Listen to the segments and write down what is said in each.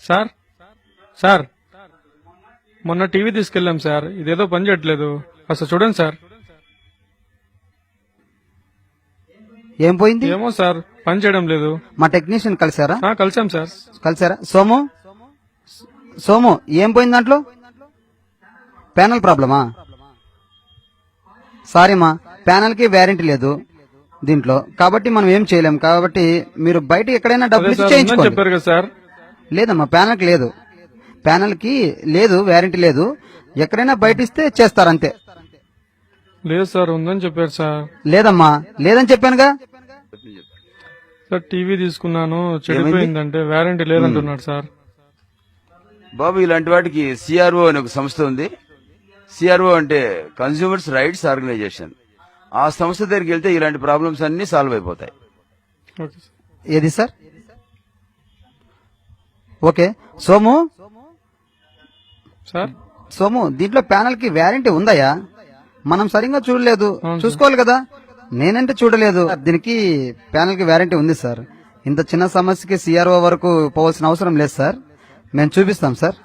Sir sir మొన్న TV తీసుకెళ్ళాం sir, ఇదేదో పని చేయట్లేదు. అసలు చూడండి సార్. ఏం పోయింది? ఏమో సార్, పని చేయడం లేదు. మా టెక్నీషియన్ కలిసారా? కలిసాం సార్. కలిసారా? సోము సోము ఏం పోయింది దాంట్లో? ప్యానల్ ప్రాబ్లమా? సారీ మా, ప్యానల్ కి వ్యారంటీ లేదు దీంట్లో, కాబట్టి మనం ఏం చేయలేం. కాబట్టి మీరు బయట ఎక్కడైనా డబ్బులు ఇచ్చి చేయించుకోండి. చెప్పారు కదా సార్. లేదమ్మా, ప్యానల్ కి లేదు, ప్యానల్ కి లేదు, వ్యారంటీ లేదు. ఎక్కడైనా బయట ఇస్తే చేస్తారంతే. లేదు సార్, ఉందని చెప్పారు సార్. లేదమ్మా, లేదని చెప్పానుగా. సార్ టీవీ తీసుకున్నాను, చెడిపోయిందంటే వ్యారంటీ లేదంటున్నాడు సార్. బాబు, ఇలాంటి వాటికి సిఆర్ఓ అనే ఒక సంస్థ ఉంది. సిఆర్ఓ అంటే కన్స్యూమర్స్ రైట్స్ ఆర్గనైజేషన్. ఆ సంస్థ దగ్గరికి వెళ్తే ఇలాంటి ప్రాబ్లమ్స్ అన్ని సాల్వ్ అయిపోతాయి. Okay sir. ఏది sir? Okay Somu, sir Somu దీంట్లో ప్యానల్ కి వ్యారంటీ ఉందయ్యా? మనం సరిగ్గా చూడలేదు, అవును సార్. చూసుకోవాలి కదా. నేనంటే చూడలేదు. దీనికి ప్యానల్ కి వ్యారంటీ ఉంది సార్. ఇంత చిన్న సమస్యకి సిఆర్ఓ వరకు పోవాల్సిన అవసరం లేదు సార్. మేము చూపిస్తాం సార్.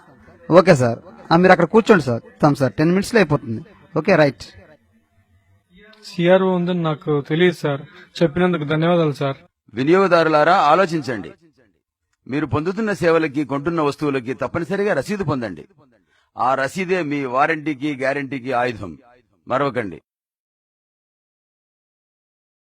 ఓకే సార్, మీరు అక్కడ కూర్చోండి సార్. ఇస్తాం సార్, 10 minutes లో అయిపోతుంది. Okay right. సిఆర్ఓ ఉందని నాకు తెలియదు సార్, చెప్పినందుకు ధన్యవాదాలు సార్. వినియోగదారులారా, ఆలోచించండి. మీరు పొందుతున్న సేవలకి, కొంటున్న వస్తువులకి తప్పనిసరిగా రసీదు పొందండి. ఆ రసీదే మీ వారంటీకి, గ్యారంటీకి ఆయుధం. మరవకండి.